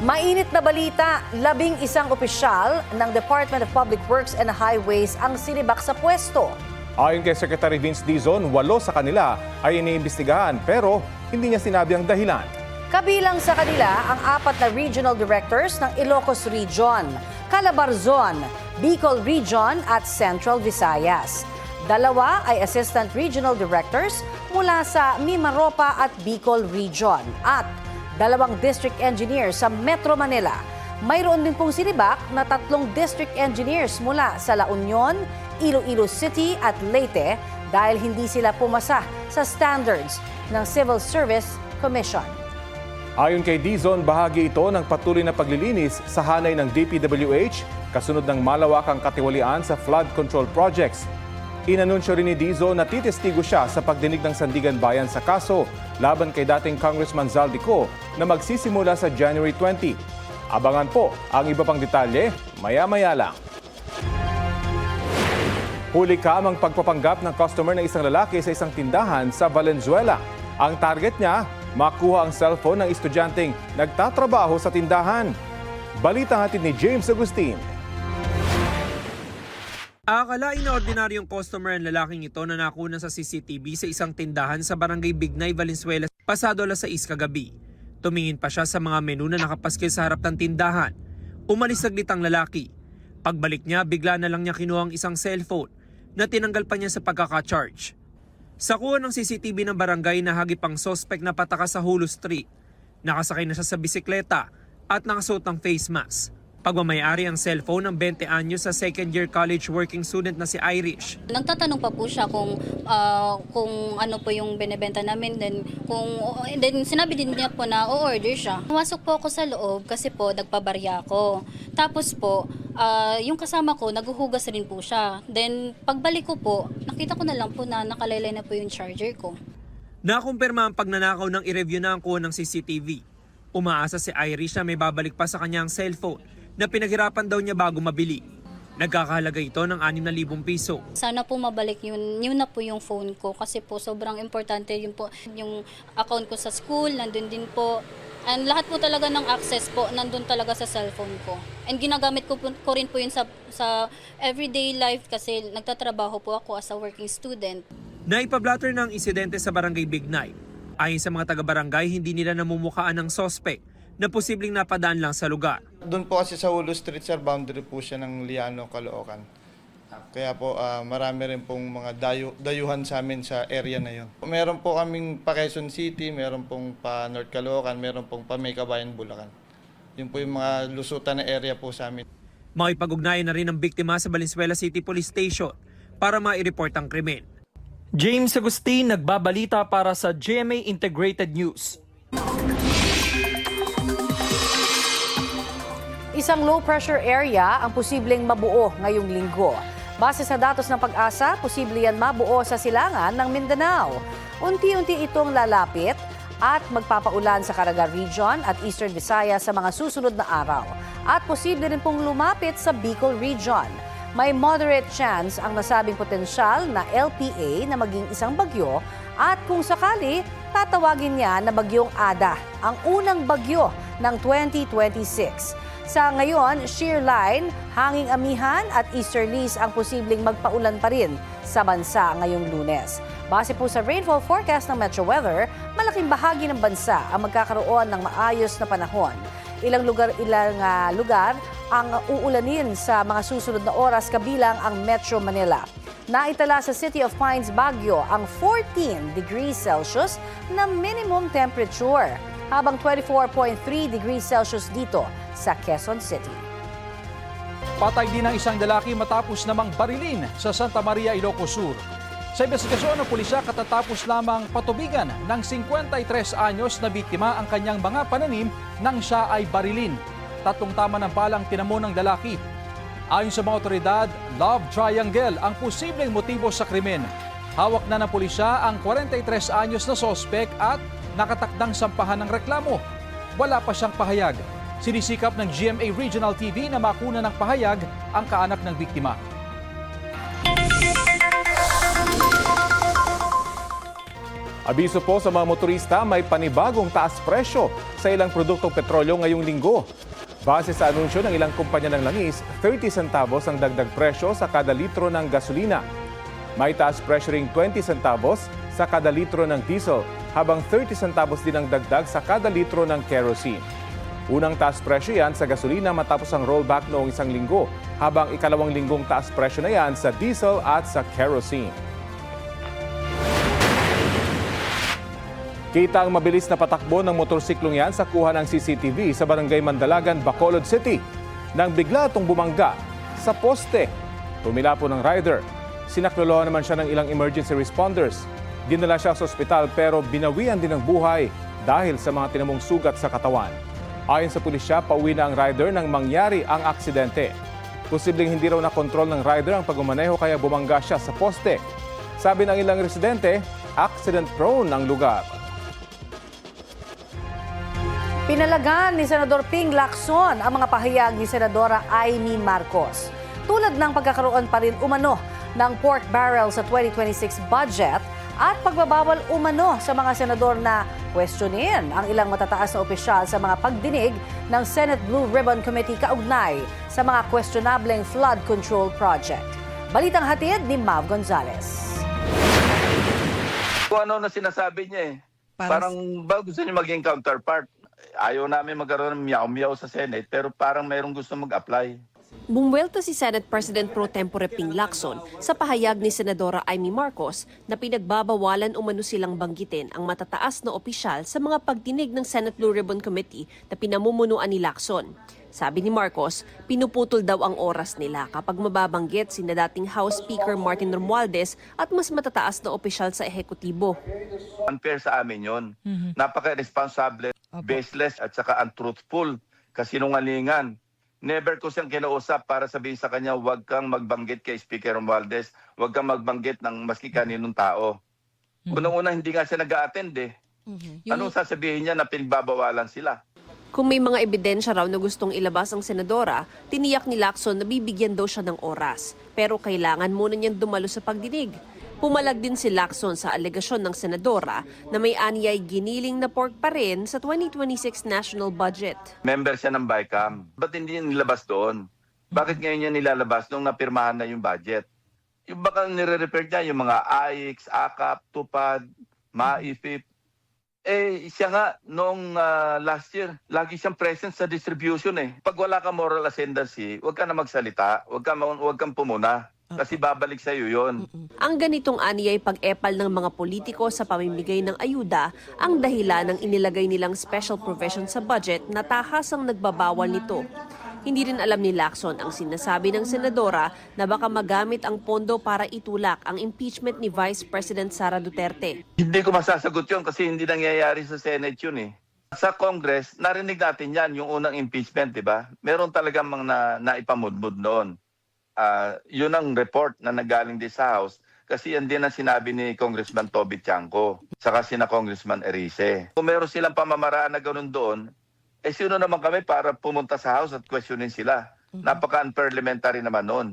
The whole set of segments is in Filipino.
Mainit na balita, 11 opisyal ng Department of Public Works and Highways ang sinibak sa pwesto. Ayon kay Secretary Vince Dizon, 8 sa kanila ay iniimbestigahan pero hindi niya sinabi ang dahilan. Kabilang sa kanila ang 4 na regional directors ng Ilocos Region, Calabarzon, Bicol Region at Central Visayas. 2 ay assistant regional directors mula sa Mimaropa at Bicol Region at 2 district engineers sa Metro Manila. Mayroon din pong sinibak na 3 district engineers mula sa La Union, Iloilo City at Leyte dahil hindi sila pumasa sa standards ng Civil Service Commission. Ayon kay Dizon, bahagi ito ng patuloy na paglilinis sa hanay ng DPWH kasunod ng malawakang katiwalian sa flood control projects. Inanunsyo rin ni Dizon na titestigo siya sa pagdinig ng Sandigan Bayan sa kaso laban kay dating Congressman Zaldico na magsisimula sa January 20. Abangan po ang iba pang detalye maya-maya lang. Huli kamang pagpapanggap ng customer ng isang lalaki sa isang tindahan sa Valenzuela. Ang target niya, makuha ang cellphone ng estudyanteng nagtatrabaho sa tindahan. Balita hatid ni James Agustin. Akalain na ordinaryong customer ang lalaking ito na nakuna sa CCTV sa isang tindahan sa Barangay Bignay, Valenzuela, pasado alas 6 kagabi. Tumingin pa siya sa mga menu na nakapaskil sa harap ng tindahan. Umalis saglit ang lalaki. Pagbalik niya, bigla na lang niya kinuha ang isang cellphone na tinanggal pa niya sa pagkaka-charge. Sa kuha ng CCTV ng barangay, nahagip ang suspect na pataka sa Hulu Street. Nakasakay na siya sa bisikleta at nakasuot ng face mask. Pagmamayari ang cellphone ng 20 anyos sa second-year college working student na si Irish. Nagtatanong pa po siya kung ano po yung binebenta namin. Then sinabi din niya po na o-order siya. Pumasok po ako sa loob kasi po nagpabarya ako. Tapos po, yung kasama ko, naghuhugas rin po siya. Then pagbalik ko po, nakita ko na lang po na nakalaylay na po yung charger ko. Nakumpirma ang pagnanakaw ng i-review na ang kuha ng CCTV. Umaasa si Irish na may babalik pa sa kanyang cellphone na pinaghirapan daw niya bago mabili. Nagkakahalaga ito ng 6,000 piso. Sana po mabalik yun na po yung phone ko kasi po sobrang importante yun po. Yung account ko sa school, nandun din po. And lahat po talaga ng access po, nandun talaga sa cellphone ko. And ginagamit ko rin po yun sa everyday life kasi nagtatrabaho po ako as a working student. Naipablatter ng insidente sa Barangay Bignay. Ayon sa mga taga-barangay, hindi nila namumukhaan ng suspect na posibleng napadaan lang sa lugar. Doon po kasi sa Hulu Street, sir, boundary po siya ng Liano, Caloocan. Kaya po marami rin pong mga dayuhan sa amin sa area na yon. Meron po kaming pa Quezon City, meron pong pa North Caloocan, meron pong pa Maykabayan, Bulacan. Yun po yung mga lusutan na area po sa amin. Makipag-ugnayan na rin ang biktima sa Valenzuela City Police Station para mai-report ang krimen. James Agustin, nagbabalita para sa GMA Integrated News. Isang low-pressure area ang posibleng mabuo ngayong linggo. Base sa datos ng Pag-asa, posible yan mabuo sa silangan ng Mindanao. Unti-unti itong lalapit at magpapaulan sa Caraga Region at Eastern Visayas sa mga susunod na araw. At posible rin pong lumapit sa Bicol Region. May moderate chance ang nasabing potensyal na LPA na maging isang bagyo at kung sakali, tatawagin niya na Bagyong Ada, ang unang bagyo ng 2026. Sa ngayon, shear line, hanging amihan at easterlies ang posibleng magpaulan pa rin sa bansa ngayong Lunes. Base po sa rainfall forecast ng Metro Weather, malaking bahagi ng bansa ang magkakaroon ng maayos na panahon. Ilang lugar ang uulanin sa mga susunod na oras kabilang ang Metro Manila. Naitala sa City of Pines, Baguio ang 14 degrees Celsius na minimum temperature, habang 24.3 degrees Celsius dito sa Quezon City. Patay din ang isang lalaki matapos namang barilin sa Santa Maria, Ilocos Sur. Sa investigasyon ng pulisya, katatapos lamang patubigan ng 53 anyos na biktima ang kanyang mga pananim nang siya ay barilin. 3 tama ng balang tinamo ng lalaki. Ayon sa mga otoridad, love triangle ang posibleng motibo sa krimen. Hawak na ng pulisya ang 43 anyos na sospek at nakatakdang sampahan ng reklamo. Wala pa siyang pahayag. Sinisikap ng GMA Regional TV na makuna ng pahayag ang kaanak ng biktima. Abiso po sa mga motorista, may panibagong taas presyo sa ilang produktong petrolyo ngayong linggo. Base sa anunsyo ng ilang kumpanya ng langis, 30 centavos ang dagdag presyo sa kada litro ng gasolina. May taas presyo ring 20 centavos sa kada litro ng diesel, habang 30 centavos din ang dagdag sa kada litro ng kerosene. Unang taas presyo yan sa gasolina matapos ang rollback noong isang linggo, habang ikalawang linggong taas presyo na yan sa diesel at sa kerosene. Kita ang mabilis na patakbo ng motorsiklong yan sa kuha ng CCTV sa Barangay Mandalagan, Bacolod City nang bigla itong bumangga sa poste. Tumila po ng rider. Sinaklolohan naman siya ng ilang emergency responders. Dinala siya sa ospital pero binawian din ng buhay dahil sa mga tinamong sugat sa katawan. Ayon sa pulisya, pauwi na ang rider nang mangyari ang aksidente. Posibleng hindi raw nakontrol ng rider ang pagmamaneho kaya bumangga siya sa poste. Sabi ng ilang residente, accident-prone ang lugar. Pinalagan ni Senador Ping Lacson ang mga pahayag ni Senadora Amy Marcos. Tulad ng pagkakaroon pa rin umano ng pork barrel sa 2026 budget at pagbabawal umano sa mga senador na questionin ang ilang matataas na opisyal sa mga pagdinig ng Senate Blue Ribbon Committee kaugnay sa mga questionableng flood control project. Balitang hatid ni Mav Gonzalez. Kung ano na sinasabi niya Parang ba gusto niya maging counterpart. Ayaw namin magkaroon ng miyaw-miyaw sa Senate pero parang mayroong gusto mag-apply. Bumuwelta si Senate President Pro Tempore Ping Lacson sa pahayag ni Senadora Amy Marcos na pinagbabawalan umano silang banggitin ang matataas na opisyal sa mga pagdinig ng Senate Blue Ribbon Committee na pinamumunuan ni Lacson. Sabi ni Marcos, pinuputol daw ang oras nila kapag mababanggit sina dating House Speaker Martin Romualdez at mas matataas na opisyal sa ehekutibo. Unfair sa amin yun. Napaka-irresponsible, baseless at saka untruthful, kasinungalingan. Never ko siyang kinausap para sabihin sa kanya, huwag kang magbanggit kay Speaker Romualdez, huwag kang magbanggit ng maski kaninong tao. Unang-una, hindi nga siya nag-a-attend Anong sasabihin niya na pinagbabawalan sila? Kung may mga ebidensya raw na gustong ilabas ang senadora, tiniyak ni Lacson na bibigyan daw siya ng oras. Pero kailangan muna niyang dumalo sa pagdinig. Pumalag din si Lacson sa alegasyon ng senadora na may anyay giniling na pork pa rin sa 2026 national budget. Member siya ng BICAM. Ba't hindi niya nilabas doon? Bakit ngayon niya nilalabas nung napirmahan na yung budget? Yung baka nire-refer niya yung mga AIX, AKAP, TUPAD, MAIFIP. Siya nga noong last year, lagi siyang present sa distribution Pag wala ka moral ascendancy, huwag ka na magsalita, huwag kang pumuna. Kasi babalik sa iyo 'yon. Ang ganitong anyay pag-epal ng mga politiko sa pamimigay ng ayuda ang dahilan ng inilagay nilang special provision sa budget na tahasang nagbabawal nito. Hindi rin alam ni Lacson ang sinasabi ng senadora na baka magamit ang pondo para itulak ang impeachment ni Vice President Sara Duterte. Hindi ko masasagot 'yon kasi hindi nangyayari sa Senate 'yun Sa Congress, narinig natin 'yan, yung unang impeachment, 'di ba? Meron talagang mga naipamudmud noon. Yun ang report na nagaling din sa House kasi yan din ang sinabi ni Congressman Toby Tiangco saka sina Congressman Erice. Kung meron silang pamamaraan na ganun doon, sino naman kami para pumunta sa House at questionin sila? Napaka-unparliamentary naman noon.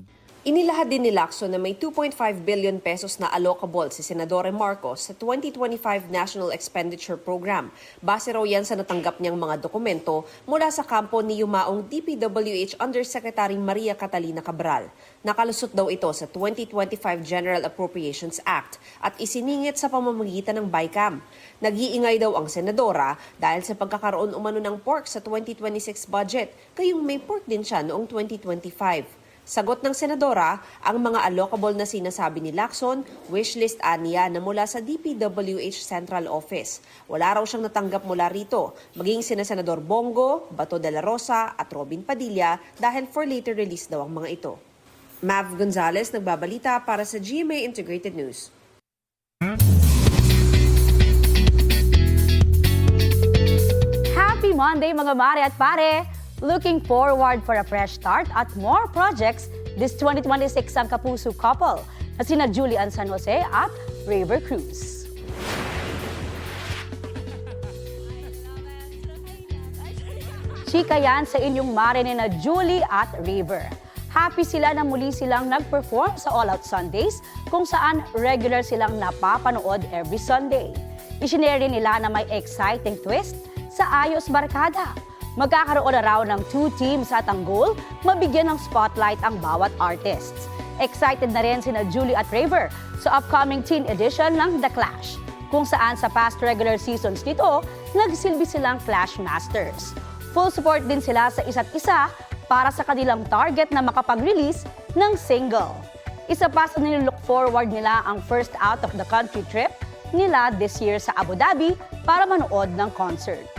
Inilahad din ni Lacson na may 2.5 billion pesos na allocable si Senadora Marcos sa 2025 National Expenditure Program. Base raw yan sa natanggap niyang mga dokumento mula sa kampo ni yumaong DPWH Undersecretary Maria Catalina Cabral. Nakalusot daw ito sa 2025 General Appropriations Act at isiningit sa pamamagitan ng BICAM. Nag-iingay daw ang senadora dahil sa pagkakaroon umano ng pork sa 2026 budget, kayong may pork din siya noong 2025. Sagot ng senadora, ang mga allocable na sinasabi ni Lacson, wishlist aniya na mula sa DPWH Central Office. Wala raw siyang natanggap mula rito, maging sina Senador Bongo, Bato de la Rosa at Robin Padilla dahil for later release daw ang mga ito. Mav Gonzalez, nagbabalita para sa GMA Integrated News. Happy Monday mga mare at pare! Looking forward for a fresh start at more projects this 2026 ang kapuso couple na sina Julian San Jose at River Cruz. Chika yan sa inyong mare ni na Julie at River. Happy sila na muli silang nag-perform sa All Out Sundays kung saan regular silang napapanood every Sunday. Isinere nila na may exciting twist sa Ayos Barkada. Magkakaroon na raw ng 2 teams at ang goal, mabigyan ng spotlight ang bawat artists. Excited na rin sina Julie at Raver sa upcoming teen edition ng The Clash, kung saan sa past regular seasons nito, nagsilbi silang Clash Masters. Full support din sila sa isa't isa para sa kanilang target na makapag-release ng single. Isa pa sa nilook forward nila ang first out of the country trip nila this year sa Abu Dhabi para manood ng concert.